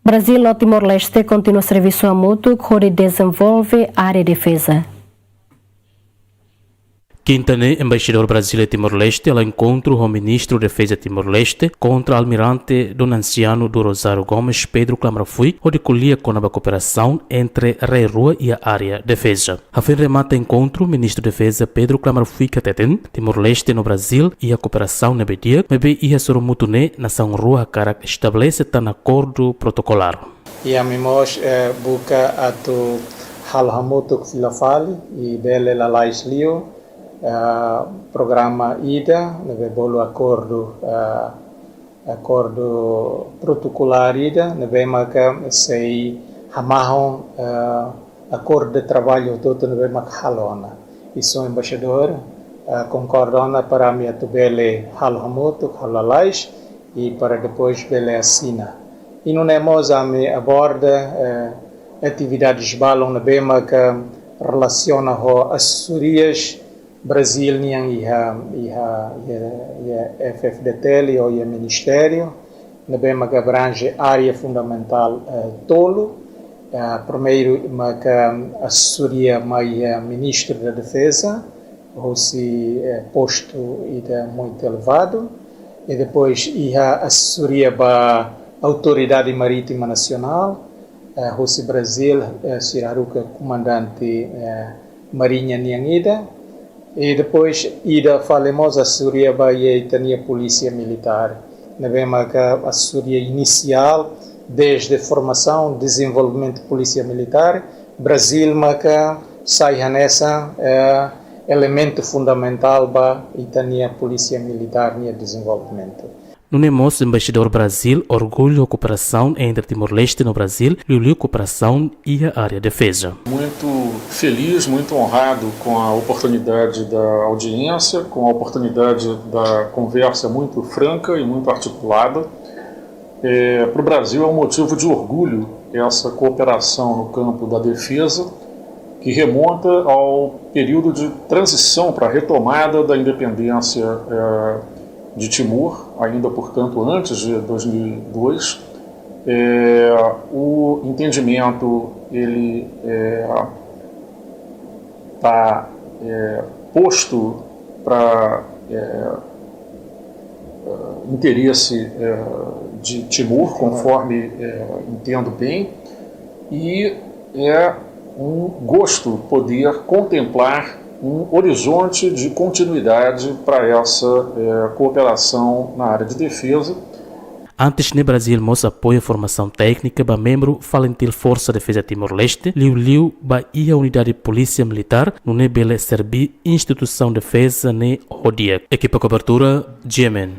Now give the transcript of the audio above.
Brasil e Timor-Leste continua serviço mútuo que desenvolve a área de defesa. Quintané, embaixador Brasil e Timor-Leste, ela encontra o ministro da Defesa de Timor-Leste contra o almirante do anciano do Rosário Gomes, Pedro Clamrafui, onde colhia com a cooperação entre a Rua e a área de defesa. A fim remata encontro, o ministro da Defesa Pedro Clamrafui Cateten, Timor-Leste no Brasil e a cooperação na BDIA, mas ia ser mutuné nação Rua cara estabelece tan acordo protocolar. E a mimos buka atu hal hamutuk filafali e bele la lais lio programa IDA, neve bolo acordo protocolar IDA, neve maka sei hamahon acordo de trabalho todo neve maka halona. Isso embaixador concordona para mim atu bele hal hamutuk halalais e para depois bele assina. E não é mais a me aborda atividades balão na bema que relaciona com assessorias Brasil niang iha FFDTL ou iha Ministério na bema que abrange área fundamental tolo primeiro que assessoria mais Ministro da Defesa ou se posto muito elevado e depois iha assessoria para Autoridade Marítima Nacional, Rossi Brasil, Siraruca, comandante Marinha Niangida, e depois Ida falemos assessoria Bahia e Polícia Militar. Navemos a assessoria inicial, desde formação, desenvolvimento de Polícia Militar, Brasil, maca sai nessa elemento fundamental para a Polícia Militar e desenvolvimento. No Nemos, embaixador Brasil, orgulho a cooperação entre Timor-Leste no Brasil e a cooperação e a área de defesa. Muito feliz, muito honrado com a oportunidade da audiência, com a oportunidade da conversa muito franca e muito articulada. Para o Brasil é um motivo de orgulho essa cooperação no campo da defesa, que remonta ao período de transição para a retomada da independência de Timor, ainda, portanto, antes de 2002, o entendimento ele está posto para interesse de Timor, conforme entendo bem, e é um gosto poder contemplar um horizonte de continuidade para essa cooperação na área de defesa. Antes, no Brasil, nós apoia a formação técnica para membro Falentil Força de Defesa Timor-Leste, Liu Bahia Unidade de Polícia Militar, no Nebele Serbi Instituição de Defesa, ne Rodia. Equipa cobertura, Jemen.